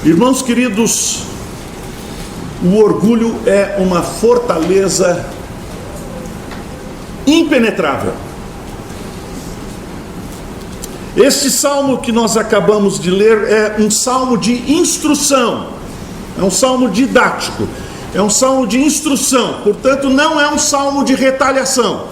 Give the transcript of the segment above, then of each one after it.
Irmãos queridos, o orgulho é uma fortaleza impenetrável. Este salmo que nós acabamos de ler é um salmo de instrução, é um salmo didático, é um salmo de instrução, portanto não é um salmo de retaliação.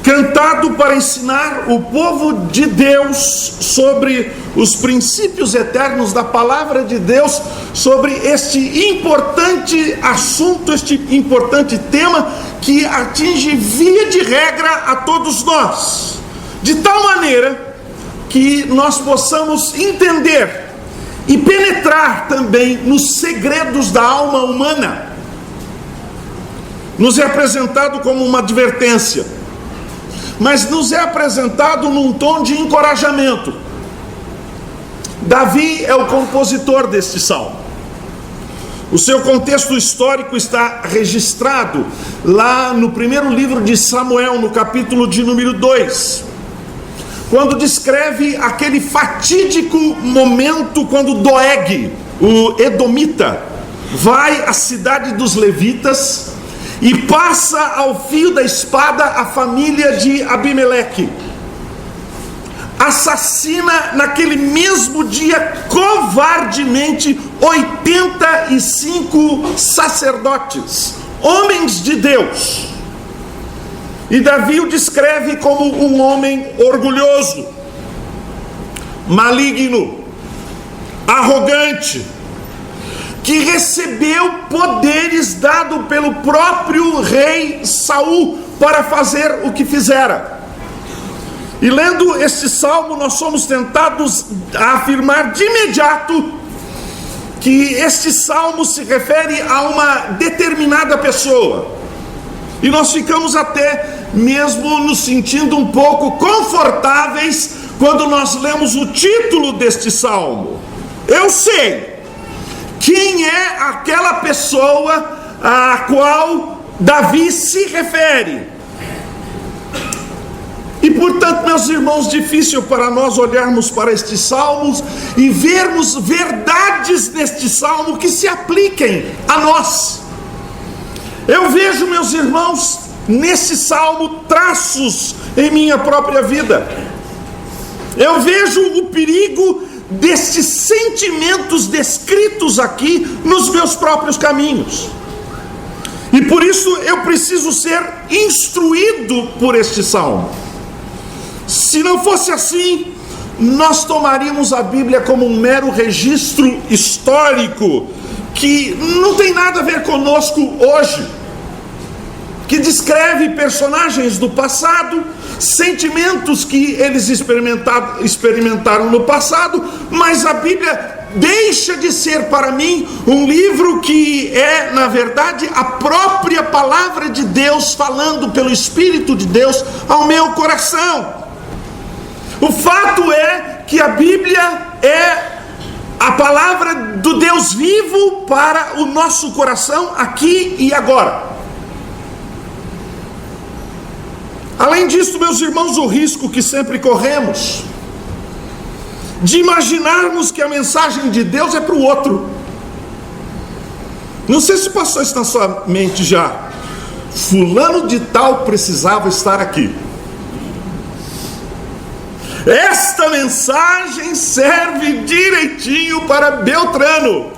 Cantado para ensinar o povo de Deus sobre os princípios eternos da palavra de Deus, sobre este importante assunto, este importante tema que atinge via de regra a todos nós, de tal maneira que nós possamos entender e penetrar também nos segredos da alma humana. Nos é apresentado como uma advertência, mas nos é apresentado num tom de encorajamento. Davi é o compositor deste salmo. O seu contexto histórico está registrado lá no primeiro livro de Samuel, no capítulo de número 2, quando descreve aquele fatídico momento quando Doeg, o edomita, vai à cidade dos levitas e passa ao fio da espada a família de Abimeleque. Assassina naquele mesmo dia covardemente 85 sacerdotes, homens de Deus. E Davi o descreve como um homem orgulhoso, maligno, arrogante, que recebeu poderes dados pelo próprio rei Saul para fazer o que fizera. E lendo este salmo, nós somos tentados a afirmar de imediato que este salmo se refere a uma determinada pessoa. E nós ficamos até mesmo nos sentindo um pouco confortáveis quando nós lemos o título deste salmo. Eu sei quem é aquela pessoa a qual Davi se refere. E portanto, meus irmãos, difícil para nós olharmos para estes salmos e vermos verdades neste salmo que se apliquem a nós. Eu vejo, meus irmãos, nesse salmo traços em minha própria vida. Eu vejo o perigo destes sentimentos descritos aqui nos meus próprios caminhos. E por isso eu preciso ser instruído por este salmo. Se não fosse assim, nós tomaríamos a Bíblia como um mero registro histórico que não tem nada a ver conosco hoje, que descreve personagens do passado, sentimentos que eles experimentaram no passado, mas a Bíblia deixa de ser para mim um livro que é, na verdade, a própria palavra de Deus falando pelo Espírito de Deus ao meu coração. O fato é que a Bíblia é a palavra do Deus vivo para o nosso coração aqui e agora. Além disso, meus irmãos, o risco que sempre corremos de imaginarmos que a mensagem de Deus é para o outro. Não sei se passou isso na sua mente já. Fulano de tal precisava estar aqui. Esta mensagem serve direitinho para Beltrano.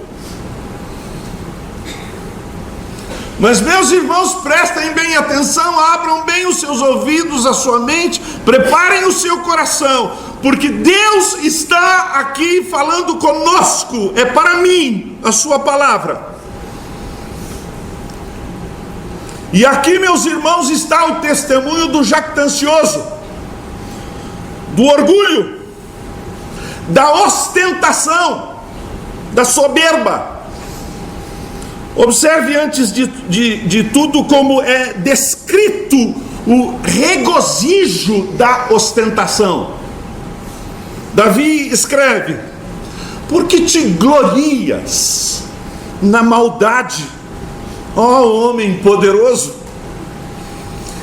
Mas, meus irmãos, prestem bem atenção, abram bem os seus ouvidos, a sua mente, preparem o seu coração, porque Deus está aqui falando conosco, é para mim a sua palavra. E aqui, meus irmãos, está o testemunho do jactancioso, do orgulho, da ostentação, da soberba. Observe antes de tudo como é descrito o regozijo da ostentação. Davi escreve: porque te glorias na maldade, ó homem poderoso.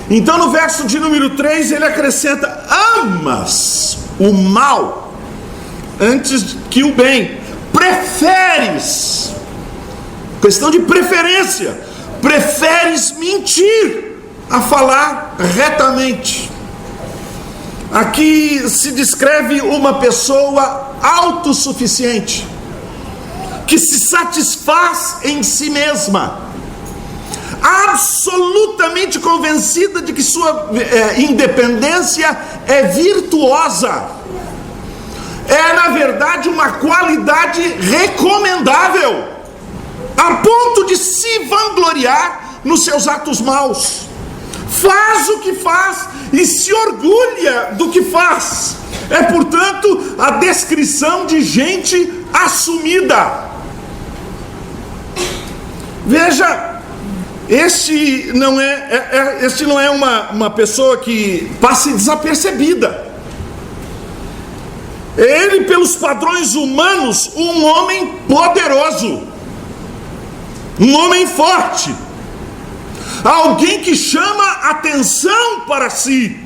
Então no verso de número 3 ele acrescenta: amas o mal antes que o bem, preferes, questão de preferência, preferes mentir a falar retamente. Aqui se descreve uma pessoa autossuficiente, que se satisfaz em si mesma, absolutamente convencida de que sua independência é virtuosa, é na verdade uma qualidade recomendável, a ponto de se vangloriar nos seus atos maus. Faz o que faz e se orgulha do que faz. É, portanto, a descrição de gente assumida. Veja, este não é uma pessoa que passe desapercebida. Ele, pelos padrões humanos, um homem poderoso, um homem forte, alguém que chama atenção para si.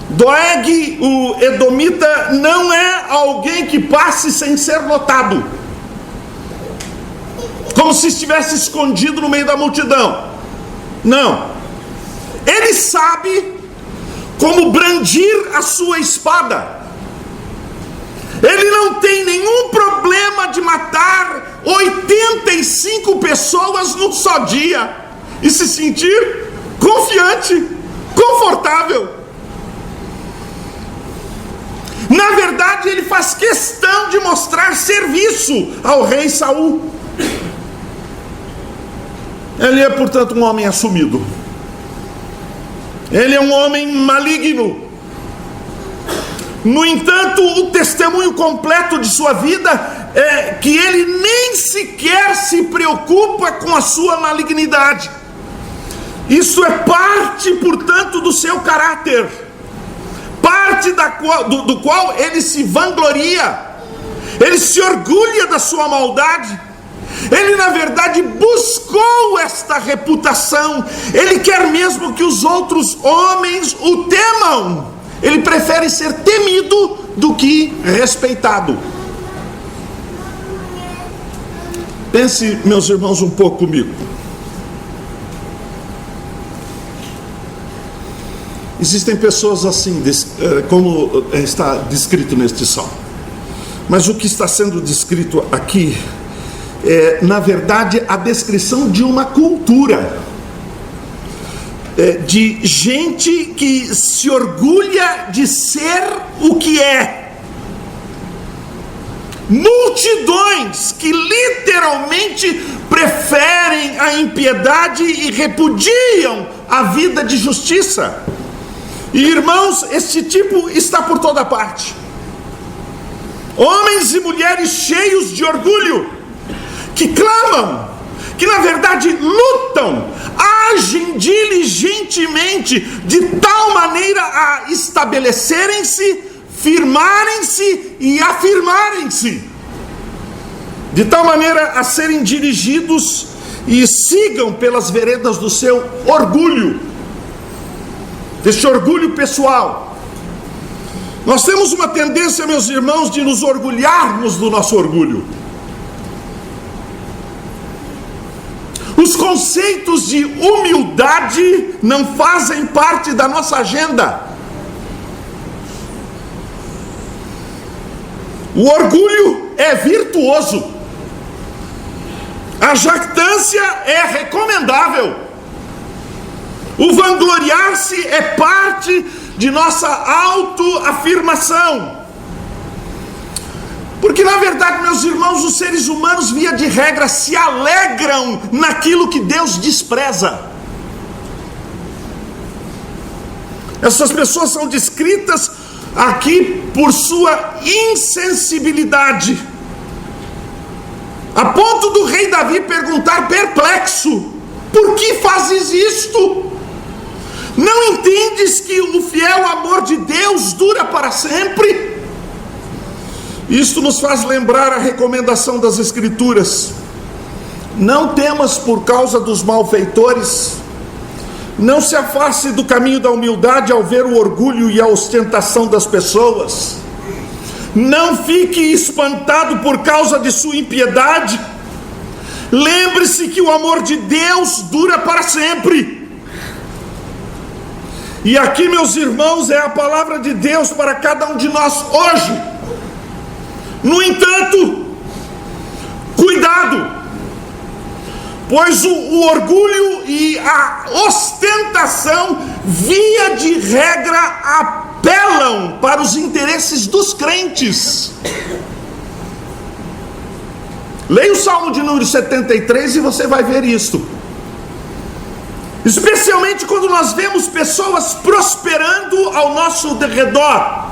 Doeg, o edomita, não é alguém que passe sem ser notado, como se estivesse escondido no meio da multidão. Não, ele sabe como brandir a sua espada. Ele não tem nenhum problema de matar 85 pessoas num só dia e se sentir confiante, confortável. Na verdade, ele faz questão de mostrar serviço ao rei Saul. Ele é, portanto, um homem assumido. Ele é um homem maligno. No entanto, o testemunho completo de sua vida é que ele nem sequer se preocupa com a sua malignidade. Isso é parte, portanto, do seu caráter, parte do qual ele se vangloria, ele se orgulha da sua maldade. Ele, na verdade, buscou esta reputação. Ele quer mesmo que os outros homens o temam. Ele prefere ser temido do que respeitado. Pense, meus irmãos, um pouco comigo. Existem pessoas assim, como está descrito neste salmo. Mas o que está sendo descrito aqui é, na verdade, a descrição de uma cultura, de gente que se orgulha de ser o que é. Multidões que literalmente preferem a impiedade e repudiam a vida de justiça. E, irmãos, este tipo está por toda parte. Homens e mulheres cheios de orgulho, que clamam, que na verdade lutam, agem diligentemente, de tal maneira a estabelecerem-se, firmarem-se e afirmarem-se, de tal maneira a serem dirigidos e sigam pelas veredas do seu orgulho, deste orgulho pessoal. Nós temos uma tendência, meus irmãos, de nos orgulharmos do nosso orgulho. Os conceitos de humildade não fazem parte da nossa agenda. O orgulho é virtuoso. A jactância é recomendável. O vangloriar-se é parte de nossa autoafirmação. Porque, na verdade, meus irmãos, os seres humanos, via de regra, se alegram naquilo que Deus despreza. Essas pessoas são descritas aqui por sua insensibilidade, a ponto do rei Davi perguntar perplexo: por que fazes isto? Não entendes que o fiel amor de Deus dura para sempre? Isto nos faz lembrar a recomendação das Escrituras: não temas por causa dos malfeitores, não se afaste do caminho da humildade ao ver o orgulho e a ostentação das pessoas. Não fique espantado por causa de sua impiedade. Lembre-se que o amor de Deus dura para sempre. E aqui, meus irmãos, é a palavra de Deus para cada um de nós hoje. No entanto, cuidado, pois o orgulho e a ostentação, via de regra, apelam para os interesses dos crentes. Leia o Salmo de número 73 e você vai ver isto. Especialmente quando nós vemos pessoas prosperando ao nosso derredor,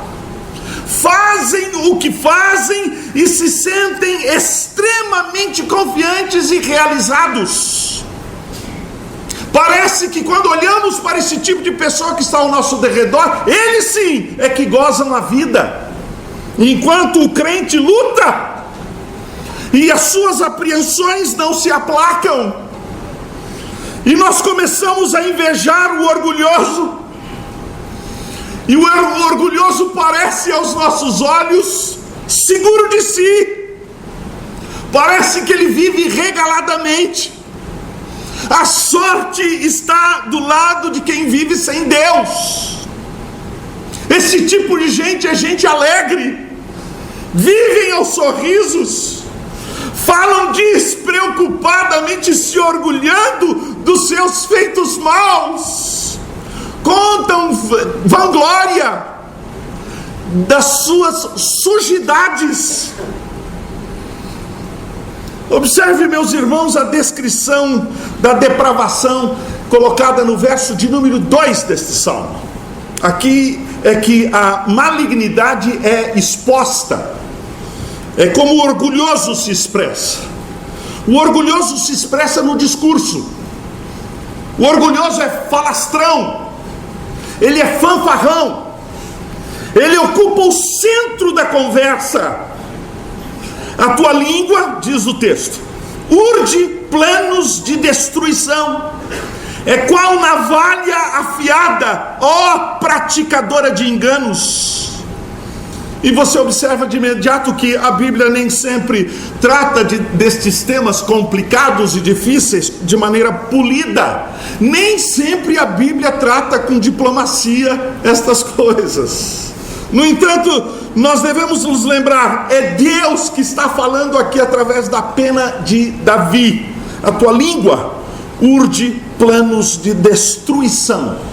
fazem o que fazem e se sentem extremamente confiantes e realizados. Parece que quando olhamos para esse tipo de pessoa que está ao nosso derredor, eles sim é que gozam a vida, enquanto o crente luta e as suas apreensões não se aplacam. E nós começamos a invejar o orgulhoso. E o orgulhoso parece aos nossos olhos seguro de si. Parece que ele vive regaladamente. A sorte está do lado de quem vive sem Deus. Esse tipo de gente é gente alegre. Vivem aos sorrisos. Falam despreocupadamente, se orgulhando dos seus feitos maus. Contam vanglória das suas sujidades. Observe, meus irmãos, a descrição da depravação colocada no verso de número 2 deste salmo. Aqui é que a malignidade é exposta. É como o orgulhoso se expressa. O orgulhoso se expressa no discurso. O orgulhoso é falastrão. Ele é fanfarrão. Ele ocupa o centro da conversa. A tua língua, diz o texto, urde planos de destruição. É qual navalha afiada, ó praticadora de enganos. E você observa de imediato que a Bíblia nem sempre trata destes temas complicados e difíceis de maneira polida. Nem sempre a Bíblia trata com diplomacia estas coisas. No entanto, nós devemos nos lembrar, é Deus que está falando aqui através da pena de Davi. A tua língua urde planos de destruição.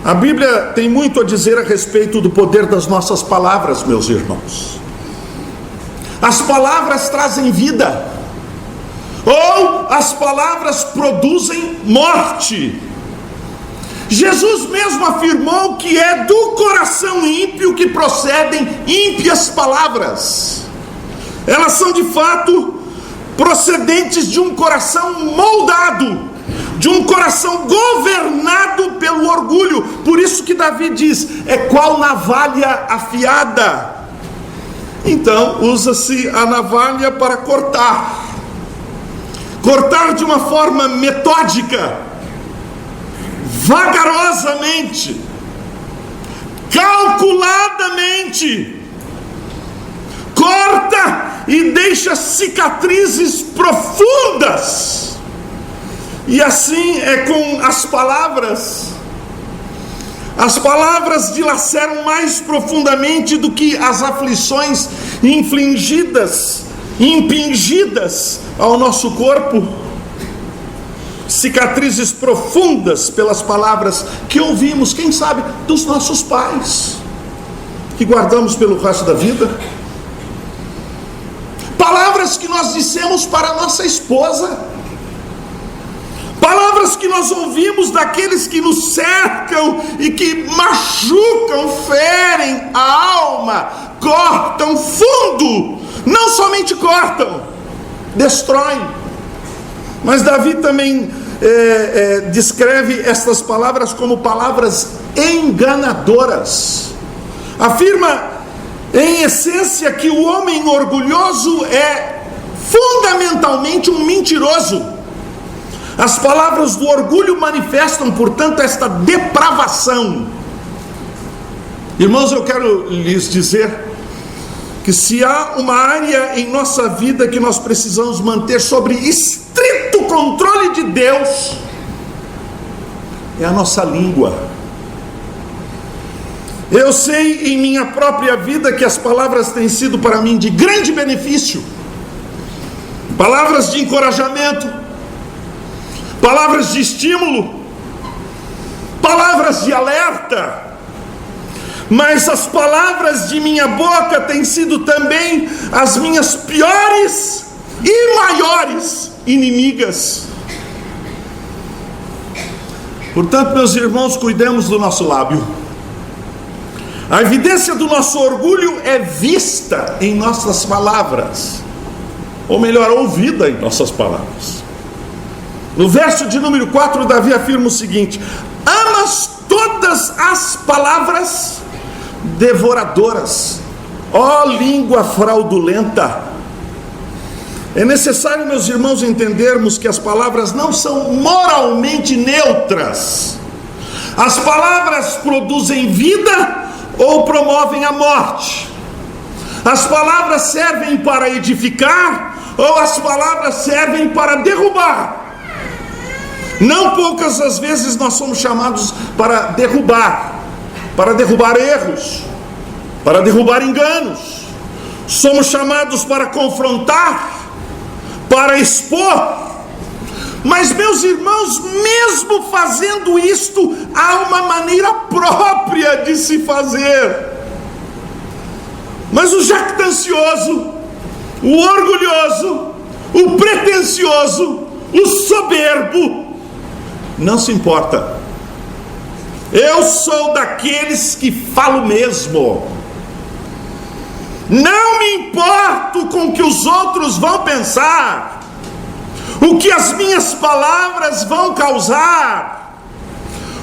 A Bíblia tem muito a dizer a respeito do poder das nossas palavras, meus irmãos. As palavras trazem vida, ou as palavras produzem morte. Jesus mesmo afirmou que é do coração ímpio que procedem ímpias palavras. Elas são de fato procedentes de um coração moldado, de um coração governado pelo orgulho. Por isso que Davi diz, é qual navalha afiada. Então usa-se a navalha para cortar de uma forma metódica, vagarosamente, calculadamente. Corta e deixa cicatrizes profundas. E assim é com as palavras. As palavras dilaceram mais profundamente do que as aflições impingidas ao nosso corpo. Cicatrizes profundas pelas palavras que ouvimos, quem sabe, dos nossos pais, que guardamos pelo resto da vida. Palavras que nós dissemos para a nossa esposa. Palavras que nós ouvimos daqueles que nos cercam e que machucam, ferem a alma, cortam fundo. Não somente cortam, destroem. Mas Davi também descreve estas palavras como palavras enganadoras. Afirma, em essência, que o homem orgulhoso é fundamentalmente um mentiroso. As palavras do orgulho manifestam, portanto, esta depravação. Irmãos, eu quero lhes dizer que se há uma área em nossa vida que nós precisamos manter sob estrito controle de Deus, é a nossa língua. Eu sei em minha própria vida que as palavras têm sido para mim de grande benefício. Palavras de encorajamento, palavras de estímulo, palavras de alerta. Mas as palavras de minha boca têm sido também as minhas piores e maiores inimigas. Portanto, meus irmãos, cuidemos do nosso lábio. A evidência do nosso orgulho é vista em nossas palavras, ou melhor, ouvida em nossas palavras. No verso de número 4, Davi afirma o seguinte: amas todas as palavras devoradoras, ó língua fraudulenta. É necessário, meus irmãos, entendermos que as palavras não são moralmente neutras. As palavras produzem vida ou promovem a morte. As palavras servem para edificar ou as palavras servem para derrubar. Não poucas as vezes nós somos chamados para derrubar erros, para derrubar enganos. Somos chamados para confrontar, para expor. Mas, meus irmãos, mesmo fazendo isto, há uma maneira própria de se fazer. Mas o jactancioso, o orgulhoso, o pretensioso, o soberbo, não se importa. Eu sou daqueles que falo mesmo. Não me importo com o que os outros vão pensar, o que as minhas palavras vão causar.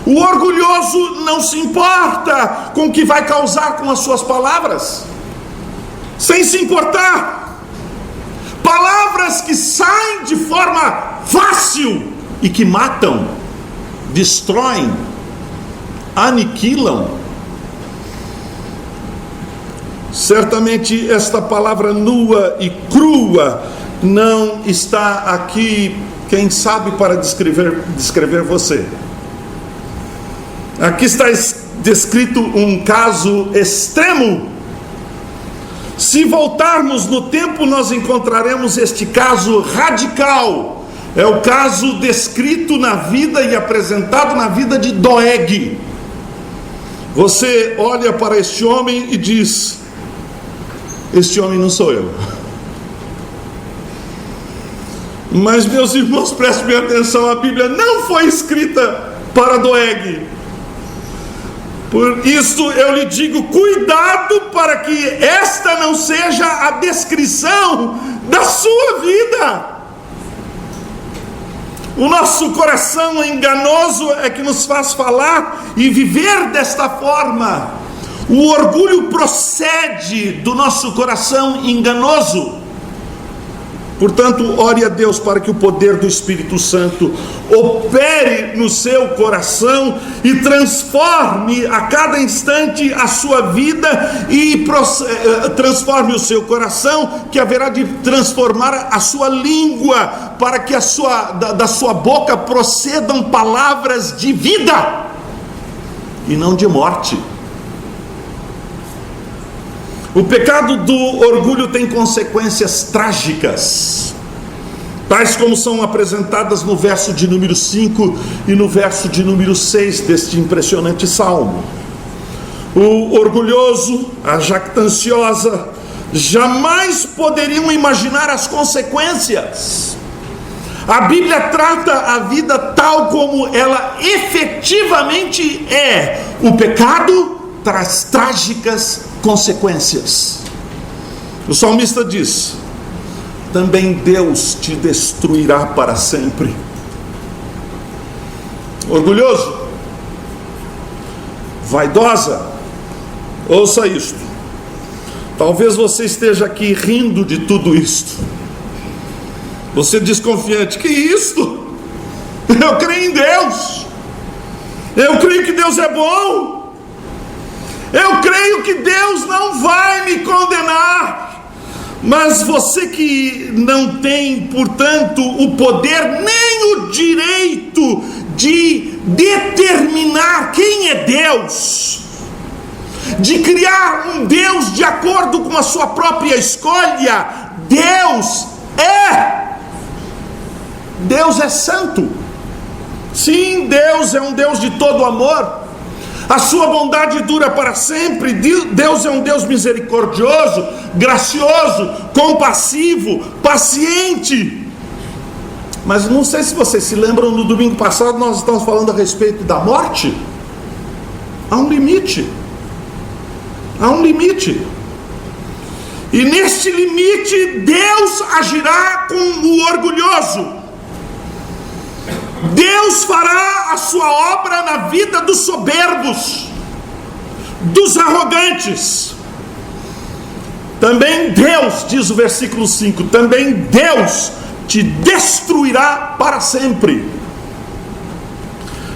O orgulhoso não se importa com o que vai causar com as suas palavras, sem se importar. Palavras que saem de forma fácil e que matam, destroem, aniquilam. Certamente esta palavra nua e crua não está aqui, quem sabe, para descrever você. Aqui está descrito um caso extremo. Se voltarmos no tempo, nós encontraremos este caso radical. É o caso descrito na vida e apresentado na vida de Doeg. Você olha para este homem e diz: este homem não sou eu. Mas, meus irmãos, prestem bem atenção, a Bíblia não foi escrita para Doeg. Por isso eu lhe digo, cuidado para que esta não seja a descrição da sua vida. O nosso coração enganoso é que nos faz falar e viver desta forma. O orgulho procede do nosso coração enganoso. Portanto, ore a Deus para que o poder do Espírito Santo opere no seu coração e transforme a cada instante a sua vida e transforme o seu coração, que haverá de transformar a sua língua, para que da sua boca procedam palavras de vida e não de morte. O pecado do orgulho tem consequências trágicas, tais como são apresentadas no verso de número 5 e no verso de número 6 deste impressionante salmo. O orgulhoso, a jactanciosa, jamais poderiam imaginar as consequências. A Bíblia trata a vida tal como ela efetivamente é. O pecado traz trágicas consequências. O salmista diz: também Deus te destruirá para sempre. Orgulhoso, vaidosa, ouça isto. Talvez você esteja aqui rindo de tudo isto. Você desconfiante: que isto? Eu creio em Deus. Eu creio que Deus é bom. Eu creio que Deus não vai me condenar. Mas você que não tem, portanto, o poder nem o direito de determinar quem é Deus, de criar um Deus de acordo com a sua própria escolha, Deus é santo. Sim, Deus é um Deus de todo amor. A sua bondade dura para sempre. Deus é um Deus misericordioso, gracioso, compassivo, paciente. Mas não sei se vocês se lembram, no domingo passado nós estamos falando a respeito da morte. Há um limite. Há um limite. E neste limite Deus agirá com o orgulhoso. Deus fará a sua obra na vida dos soberbos, dos arrogantes. Também Deus, diz o versículo 5, também Deus te destruirá para sempre.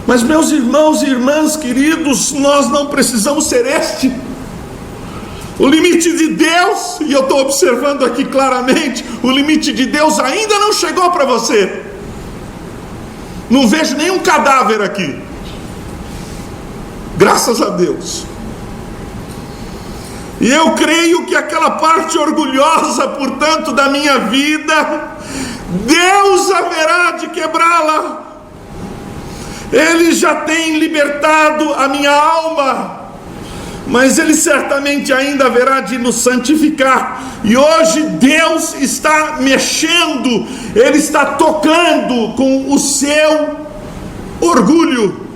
Mas meus irmãos e irmãs queridos, nós não precisamos ser este. O limite de Deus, e eu estou observando aqui claramente, o limite de Deus ainda não chegou para você. Não vejo nenhum cadáver aqui. Graças a Deus. E eu creio que aquela parte orgulhosa, portanto, da minha vida, Deus haverá de quebrá-la. Ele já tem libertado a minha alma, mas Ele certamente ainda haverá de nos santificar. E hoje Deus está mexendo, Ele está tocando com o seu orgulho,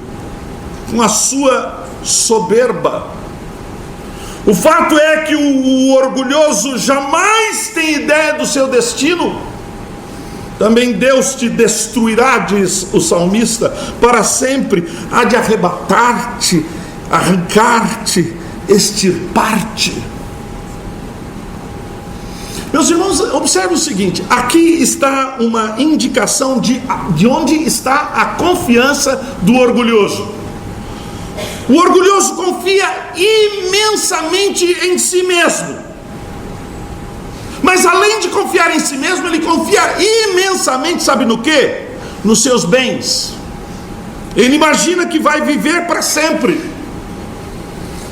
com a sua soberba. O fato é que o orgulhoso jamais tem ideia do seu destino. Também Deus te destruirá, diz o salmista, para sempre. Há de arrebatar-te, arrancar-te, extirpar-te. Meus irmãos, observe o seguinte: aqui está uma indicação de onde está a confiança do orgulhoso. O orgulhoso confia imensamente em si mesmo, mas além de confiar em si mesmo, ele confia imensamente, sabe no quê? Nos seus bens. Ele imagina que vai viver para sempre.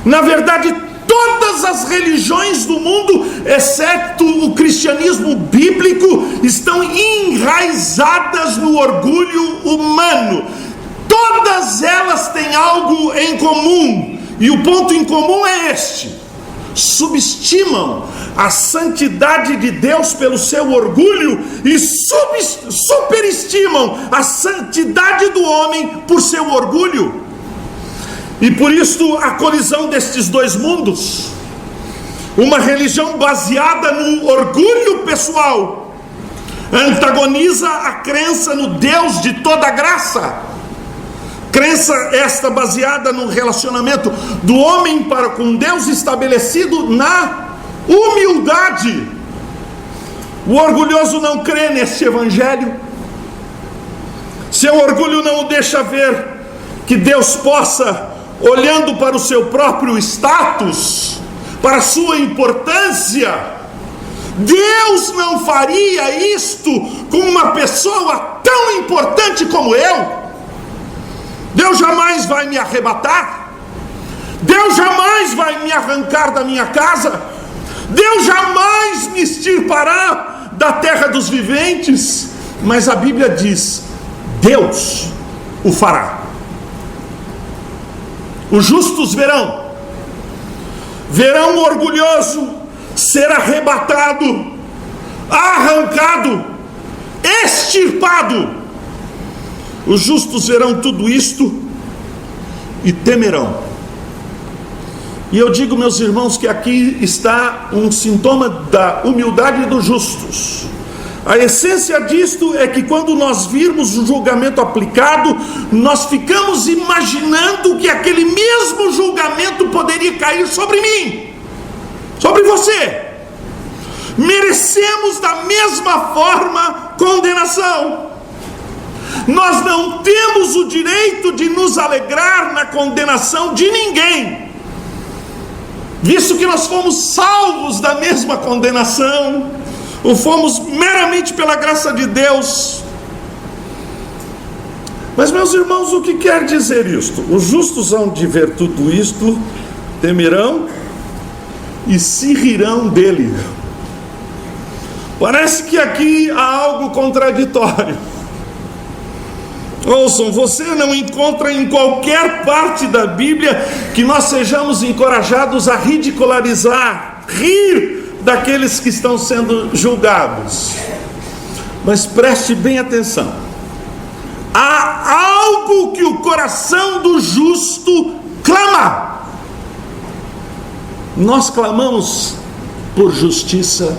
Na verdade, todas as religiões do mundo, exceto o cristianismo bíblico, estão enraizadas no orgulho humano. Todas elas têm algo em comum, e o ponto em comum é este: subestimam a santidade de Deus pelo seu orgulho e superestimam a santidade do homem por seu orgulho. E por isso a colisão destes dois mundos. Uma religião baseada no orgulho pessoal antagoniza a crença no Deus de toda graça. Crença esta baseada no relacionamento do homem para com Deus, estabelecido na humildade. O orgulhoso não crê neste evangelho. Seu orgulho não o deixa ver que Deus possa, olhando para o seu próprio status, para a sua importância, Deus não faria isto com uma pessoa tão importante como eu. Deus jamais vai me arrebatar. Deus jamais vai me arrancar da minha casa. Deus jamais me extirpará da terra dos viventes. Mas a Bíblia diz: Deus o fará. Os justos verão o orgulhoso ser arrebatado, arrancado, extirpado. Os justos verão tudo isto e temerão. E eu digo, meus irmãos, que aqui está um sintoma da humildade dos justos. A essência disto é que quando nós virmos o julgamento aplicado, nós ficamos imaginando que aquele mesmo julgamento poderia cair sobre mim, sobre você. Merecemos da mesma forma condenação. Nós não temos o direito de nos alegrar na condenação de ninguém. visto que nós fomos salvos da mesma condenação, ou fomos meramente pela graça de Deus. Mas, meus irmãos, o que quer dizer isto? Os justos hão de ver tudo isto, temerão e se rirão dele. Parece que aqui há algo contraditório. Ouçam, você não encontra em qualquer parte da Bíblia que nós sejamos encorajados a ridicularizar, rir daqueles que estão sendo julgados. Mas preste bem atenção. Há algo que o coração do justo clama. Nós clamamos por justiça.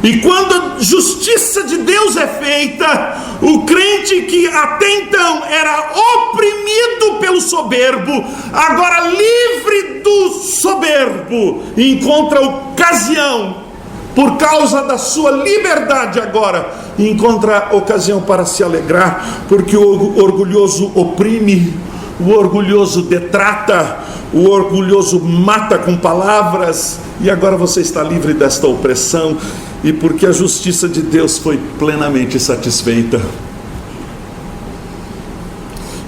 E quando a justiça de Deus é feita, o crente que até então era oprimido pelo soberbo, agora livre do soberbo, encontra ocasião, por causa da sua liberdade agora, encontra ocasião para se alegrar, porque o orgulhoso oprime, o orgulhoso detrata, o orgulhoso mata com palavras, e agora você está livre desta opressão, e porque a justiça de Deus foi plenamente satisfeita.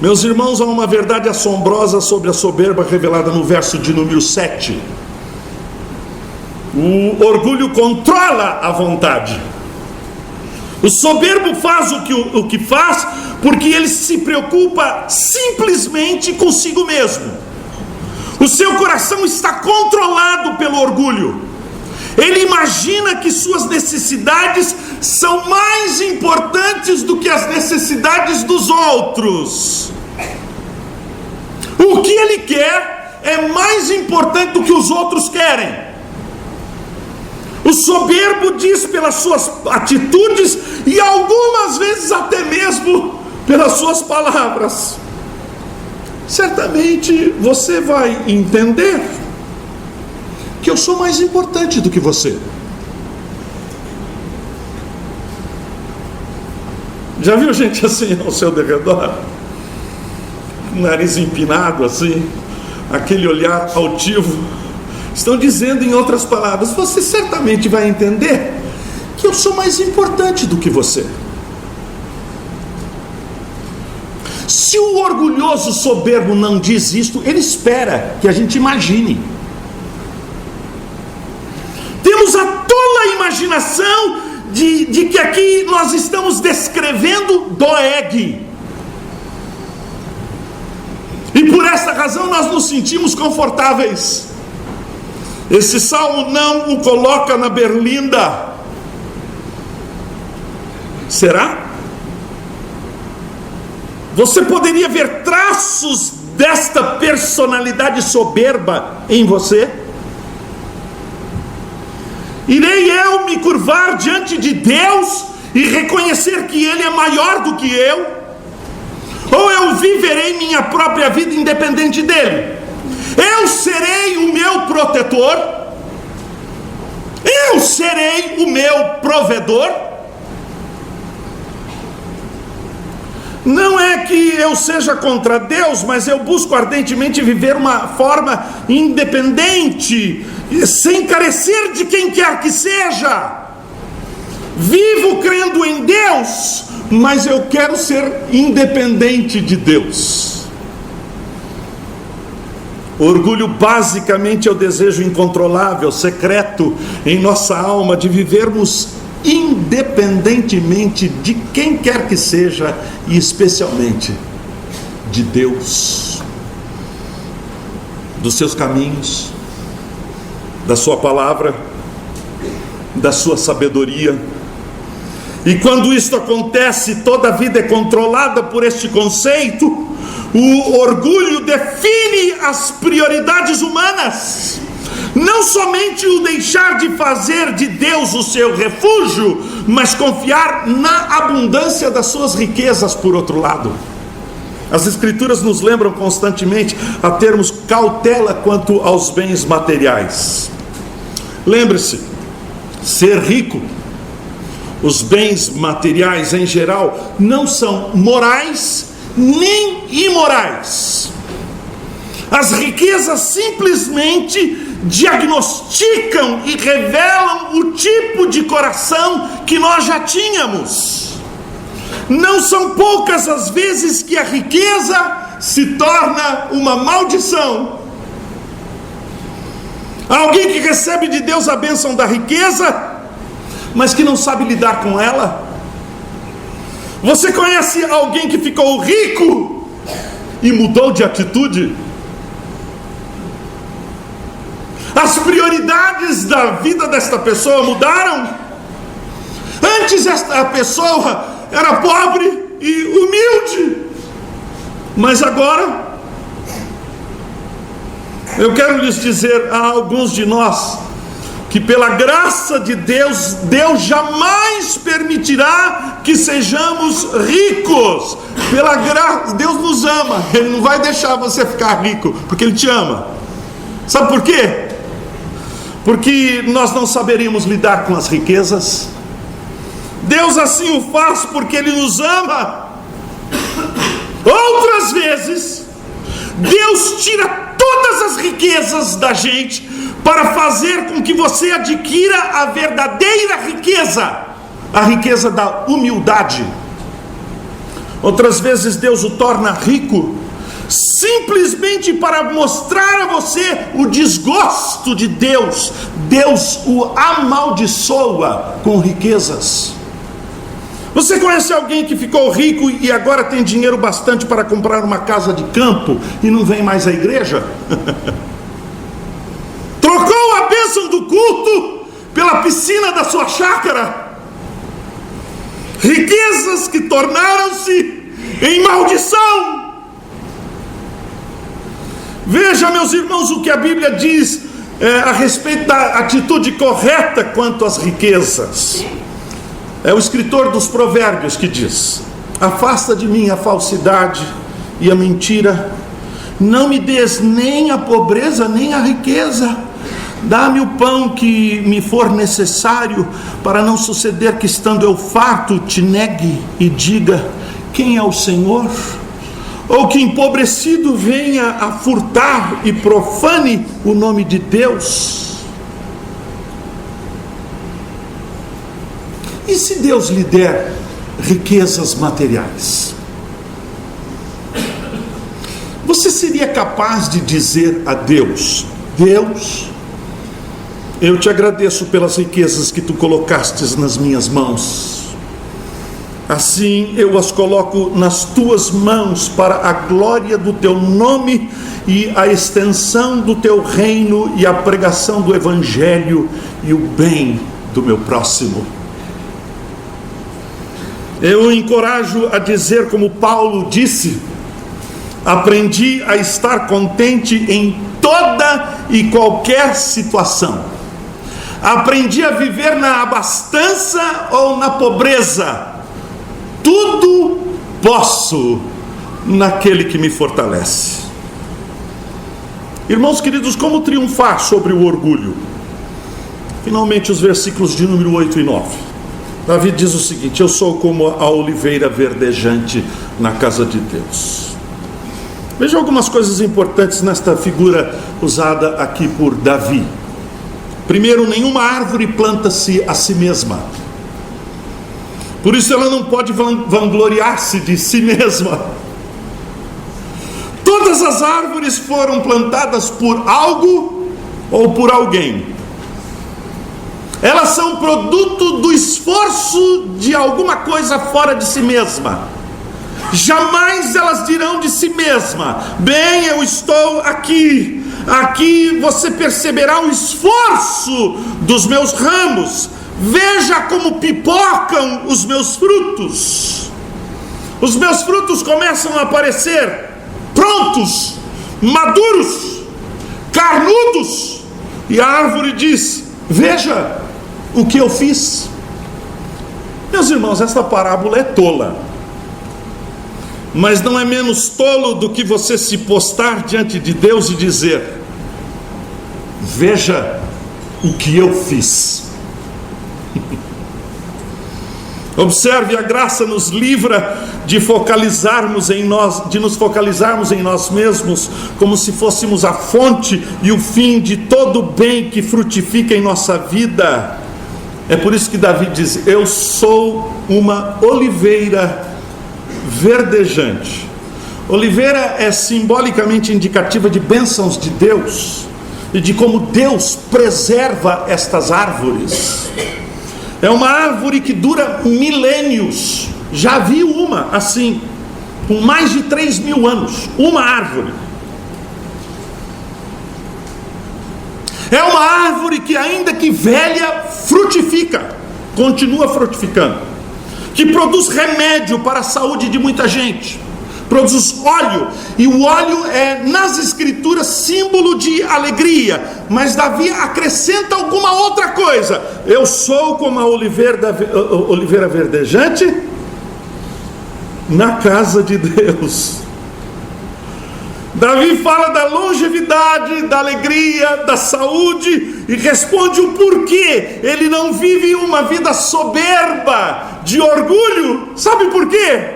Meus irmãos, há uma verdade assombrosa sobre a soberba revelada no verso de número 7. O orgulho controla a vontade. O soberbo faz o que faz porque ele se preocupa simplesmente consigo mesmo. O seu coração está controlado pelo orgulho. Ele imagina que suas necessidades são mais importantes do que as necessidades dos outros. O que ele quer é mais importante do que os outros querem. O soberbo diz pelas suas atitudes e algumas vezes até mesmo pelas suas palavras. Certamente você vai entender que eu sou mais importante do que você. Já viu gente assim ao seu derredor? Nariz empinado assim, aquele olhar altivo. Estão dizendo em outras palavras, você certamente vai entender que eu sou mais importante do que você. Se o orgulhoso soberbo não diz isto, ele espera que a gente imagine. Temos a tola imaginação de que aqui nós estamos descrevendo Doeg. E por esta razão nós nos sentimos confortáveis. Esse salmo não o coloca na berlinda. Será? Você poderia ver traços desta personalidade soberba em você? Irei eu me curvar diante de Deus e reconhecer que Ele é maior do que eu? Ou eu viverei minha própria vida independente dEle? Eu serei o meu protetor? Eu serei o meu provedor? Não é que eu seja contra Deus, mas eu busco ardentemente viver uma forma independente, sem carecer de quem quer que seja. Vivo crendo em Deus, mas eu quero ser independente de Deus. Orgulho basicamente é o desejo incontrolável, secreto em nossa alma de vivermos independentemente de quem quer que seja, e especialmente de Deus, dos seus caminhos, da sua palavra, da sua sabedoria. E quando isto acontece, toda a vida é controlada por este conceito. O orgulho define as prioridades humanas, não somente o deixar de fazer de Deus o seu refúgio, mas confiar na abundância das suas riquezas por outro lado. As Escrituras nos lembram constantemente a termos cautela quanto aos bens materiais. Lembre-se, ser rico, os bens materiais em geral, não são morais nem imorais. As riquezas simplesmente diagnosticam e revelam o tipo de coração que nós já tínhamos. Não são poucas as vezes que a riqueza se torna uma maldição. Alguém que recebe de Deus a bênção da riqueza, mas que não sabe lidar com ela. Você conhece alguém que ficou rico e mudou de atitude? As prioridades da vida desta pessoa mudaram. Antes esta pessoa era pobre e humilde, mas agora, eu quero lhes dizer a alguns de nós, que pela graça de Deus, Deus jamais permitirá que sejamos ricos. Pela graça, Deus nos ama, Ele não vai deixar você ficar rico, porque Ele te ama. Sabe por quê? Porque nós não saberíamos lidar com as riquezas. Deus assim o faz porque Ele nos ama. Outras vezes, Deus tira todas as riquezas da gente para fazer com que você adquira a verdadeira riqueza, a riqueza da humildade. Outras vezes Deus o torna rico simplesmente para mostrar a você o desgosto de Deus. Deus o amaldiçoa com riquezas. Você conhece alguém que ficou rico e agora tem dinheiro bastante para comprar uma casa de campo e não vem mais à igreja? Trocou a bênção do culto pela piscina da sua chácara. Riquezas que tornaram-se em maldição. Veja, meus irmãos, o que a Bíblia diz a respeito da atitude correta quanto às riquezas. É o escritor dos Provérbios que diz: afasta de mim a falsidade e a mentira, não me des nem a pobreza nem a riqueza, dá-me o pão que me for necessário, para não suceder que estando eu farto te negue e diga: quem é o Senhor? Ou que empobrecido venha a furtar e profane o nome de Deus. E se Deus lhe der riquezas materiais, você seria capaz de dizer a Deus: Deus, eu te agradeço pelas riquezas que tu colocastes nas minhas mãos, assim eu as coloco nas tuas mãos para a glória do teu nome e a extensão do teu reino e a pregação do evangelho e o bem do meu próximo. Eu o encorajo a dizer como Paulo disse: aprendi a estar contente em toda e qualquer situação. Aprendi a viver na abastança ou na pobreza. Tudo posso naquele que me fortalece. Irmãos queridos, como triunfar sobre o orgulho? Finalmente os versículos de número 8 e 9. Davi diz o seguinte: eu sou como a oliveira verdejante na casa de Deus. Veja algumas coisas importantes nesta figura usada aqui por Davi. Primeiro, nenhuma árvore planta-se a si mesma. Por isso ela não pode vangloriar-se de si mesma. Todas as árvores foram plantadas por algo ou por alguém. Elas são produto do esforço de alguma coisa fora de si mesma. Jamais elas dirão de si mesma: bem, eu estou aqui. Aqui você perceberá o esforço dos meus ramos. Veja como pipocam os meus frutos. Os meus frutos começam a aparecer prontos, maduros, carnudos. E a árvore diz: veja o que eu fiz. Meus irmãos, esta parábola é tola, mas não é menos tolo do que você se postar diante de Deus e dizer: veja o que eu fiz. Observe, a graça nos livra de focalizarmos em nós, de nos focalizarmos em nós mesmos, como se fôssemos a fonte e o fim de todo o bem que frutifica em nossa vida. É por isso que Davi diz: eu sou uma oliveira verdejante. Oliveira é simbolicamente indicativa de bênçãos de Deus e de como Deus preserva estas árvores. É uma árvore que dura milênios. Já vi uma assim, com mais de 3.000 anos, uma árvore. É uma árvore que, ainda que velha, frutifica, continua frutificando, que produz remédio para a saúde de muita gente, produz óleo, e o óleo é, nas escrituras, símbolo de alegria. Mas Davi acrescenta alguma outra coisa: eu sou como a oliveira verdejante na casa de Deus. Davi fala da longevidade, da alegria, da saúde, e responde o porquê ele não vive uma vida soberba, de orgulho. Sabe por quê?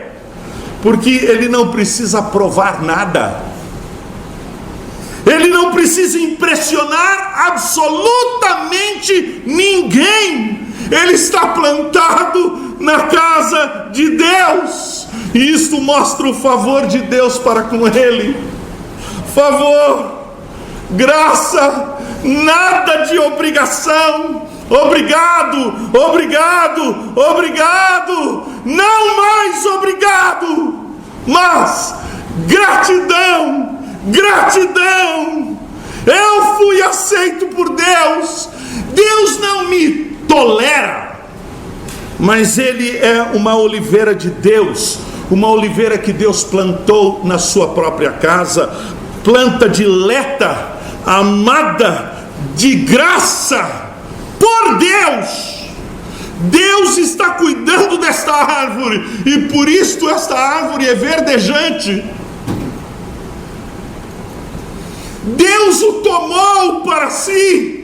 Porque ele não precisa provar nada, ele não precisa impressionar absolutamente ninguém. Ele está plantado na casa de Deus, e isto mostra o favor de Deus para com ele. Favor, graça, nada de obrigação. Obrigado, obrigado, obrigado, não mais obrigado, mas gratidão, gratidão. Eu fui aceito por Deus. Deus não me tolera, mas Ele é uma oliveira de Deus, uma oliveira que Deus plantou na sua própria casa, planta dileta, amada, de graça por Deus. Deus está cuidando desta árvore, e por isso esta árvore é verdejante. Deus o tomou para si.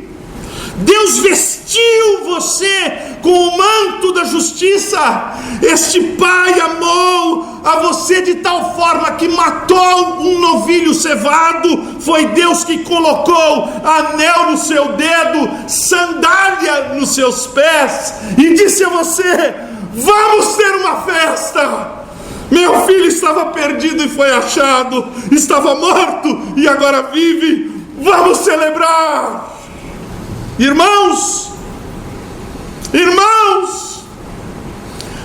Deus vestiu você com o manto da justiça. Este Pai amou a você de tal forma que matou um novilho cevado. Foi Deus que colocou anel no seu dedo, sandália nos seus pés, e disse a você: vamos ter uma festa. Meu filho estava perdido e foi achado, estava morto e agora vive. Vamos celebrar. Irmãos,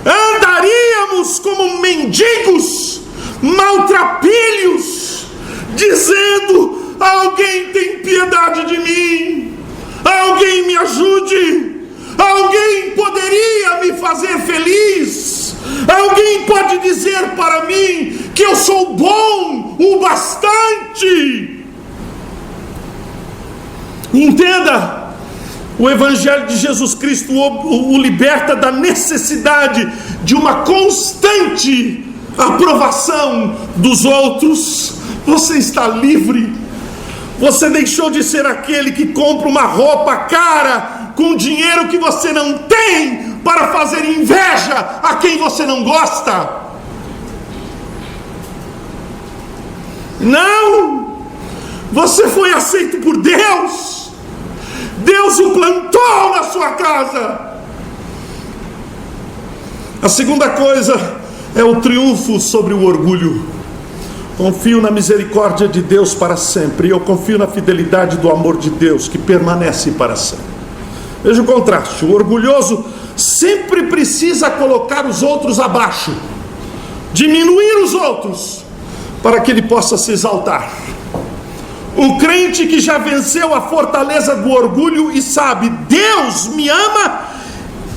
andaríamos como mendigos, maltrapilhos, dizendo: alguém tem piedade de mim, alguém me ajude, alguém poderia me fazer feliz, alguém pode dizer para mim que eu sou bom o bastante. Entenda, o Evangelho de Jesus Cristo o liberta da necessidade de uma constante aprovação dos outros. Você está livre. Você deixou de ser aquele que compra uma roupa cara com dinheiro que você não tem para fazer inveja a quem você não gosta. Não! Você foi aceito por Deus. Deus o plantou na sua casa. A segunda coisa é o triunfo sobre o orgulho. Confio na misericórdia de Deus para sempre, e eu confio na fidelidade do amor de Deus que permanece para sempre. Veja o contraste: o orgulhoso sempre precisa colocar os outros abaixo, diminuir os outros, para que ele possa se exaltar. O crente que já venceu a fortaleza do orgulho e sabe: Deus me ama,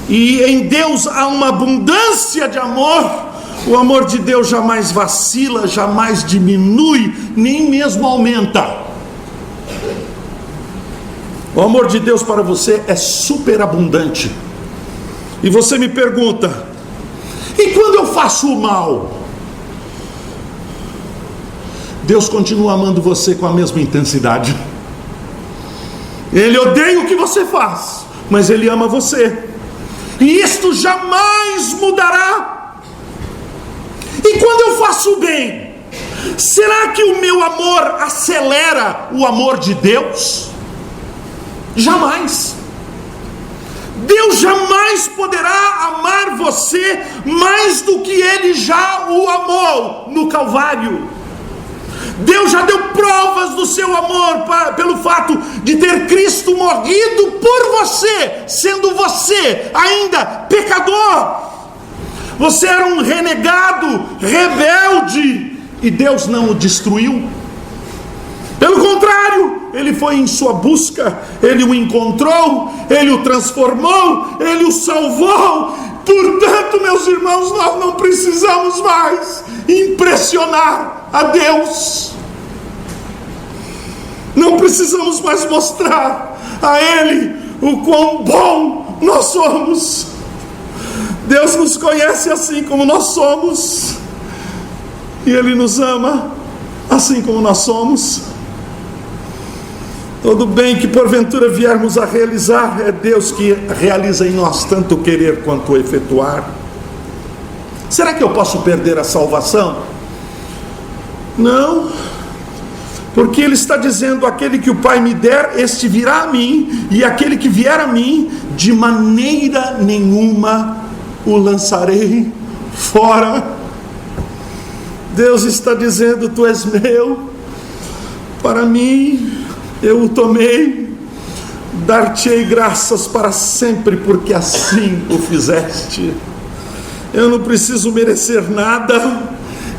e em Deus há uma abundância de amor. O amor de Deus jamais vacila, jamais diminui, nem mesmo aumenta. O amor de Deus para você é superabundante. E você me pergunta: e quando eu faço o mal? Deus continua amando você com a mesma intensidade. Ele odeia o que você faz, mas Ele ama você. e isto jamais mudará. E quando eu faço o bem, será que o meu amor acelera o amor de Deus? Jamais. Deus jamais poderá amar você mais do que Ele já o amou no Calvário. Deus já deu provas do seu amor pelo fato de ter Cristo morrido por você, sendo você ainda pecador. Você era um renegado, rebelde, e Deus não o destruiu. Pelo contrário, Ele foi em sua busca, Ele o encontrou, Ele o transformou, Ele o salvou. Portanto, meus irmãos, nós não precisamos mais impressionar a Deus. Não precisamos mais mostrar a Ele o quão bom nós somos. Deus nos conhece assim como nós somos, e Ele nos ama assim como nós somos. Todo bem que porventura viermos a realizar, é Deus que realiza em nós tanto o querer quanto o efetuar. Será que eu posso perder a salvação? Não, porque Ele está dizendo: aquele que o Pai me der, este virá a mim, e aquele que vier a mim, de maneira nenhuma o lançarei fora. Deus está dizendo: tu és meu, para mim eu o tomei, dar-te-ei graças para sempre, porque assim o fizeste. Eu não preciso merecer nada,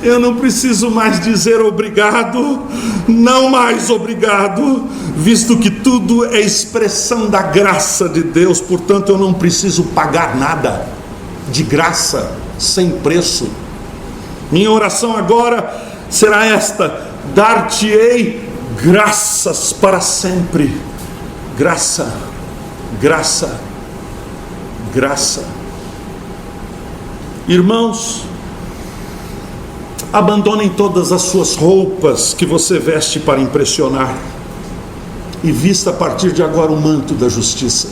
eu não preciso mais dizer obrigado, não mais obrigado, visto que tudo é expressão da graça de Deus. Portanto, eu não preciso pagar nada, de graça, sem preço. Minha oração agora será esta: dar-te-ei graças para sempre. Graça, graça, graça. Irmãos, abandonem todas as suas roupas que você veste para impressionar, e vista a partir de agora o manto da justiça.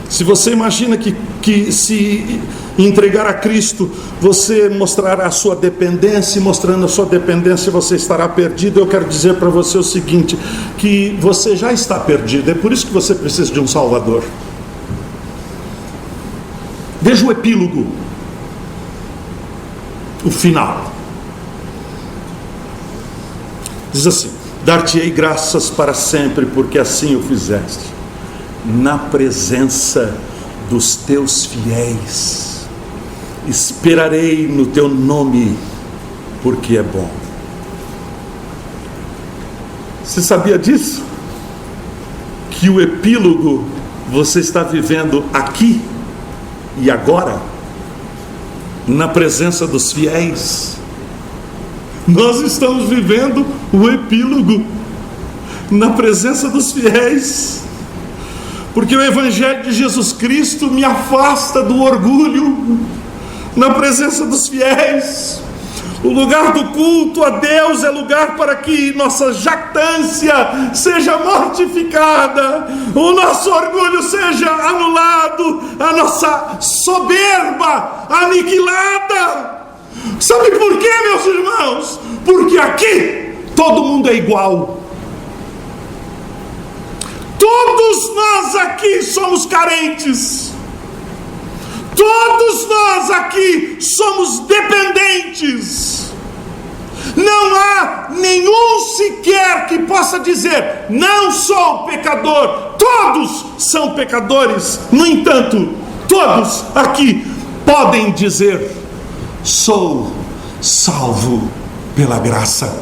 Se você imagina que se entregar a Cristo, você mostrará a sua dependência, e mostrando a sua dependência você estará perdido, eu quero dizer para você o seguinte: que você já está perdido. É por isso que você precisa de um Salvador. Veja o epílogo, o final. Diz assim: dar-te-ei graças para sempre, porque assim o fizeste, na presença dos teus fiéis. Esperarei no teu nome, porque é bom. Você sabia disso? Que o epílogo você está vivendo aqui e agora, na presença dos fiéis. Nós estamos vivendo o epílogo na presença dos fiéis, porque o Evangelho de Jesus Cristo me afasta do orgulho. Na presença dos fiéis, o lugar do culto a Deus é lugar para que nossa jactância seja mortificada, o nosso orgulho seja anulado, a nossa soberba aniquilada. Sabe por quê, meus irmãos? Porque aqui todo mundo é igual. Todos nós aqui somos carentes. Todos nós aqui somos dependentes. Não há nenhum sequer que possa dizer: não sou pecador. Todos são pecadores. No entanto, todos aqui podem dizer: sou salvo pela graça.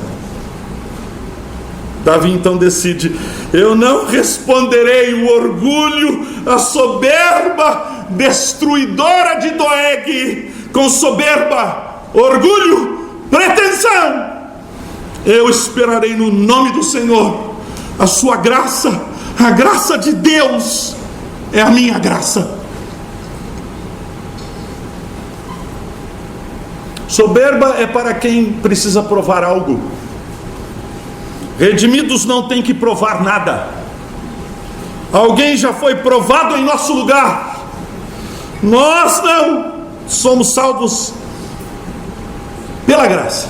Davi então decide: eu não responderei o orgulho, a soberba destruidora de Doeg, com soberba, orgulho, pretensão. Eu esperarei no nome do Senhor. A sua graça, a graça de Deus é a minha graça. Soberba é para quem precisa provar algo. Redimidos não tem que provar nada. Alguém já foi provado em nosso lugar. Nós não somos salvos pela graça.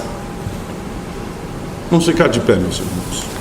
Vamos ficar de pé, meus irmãos.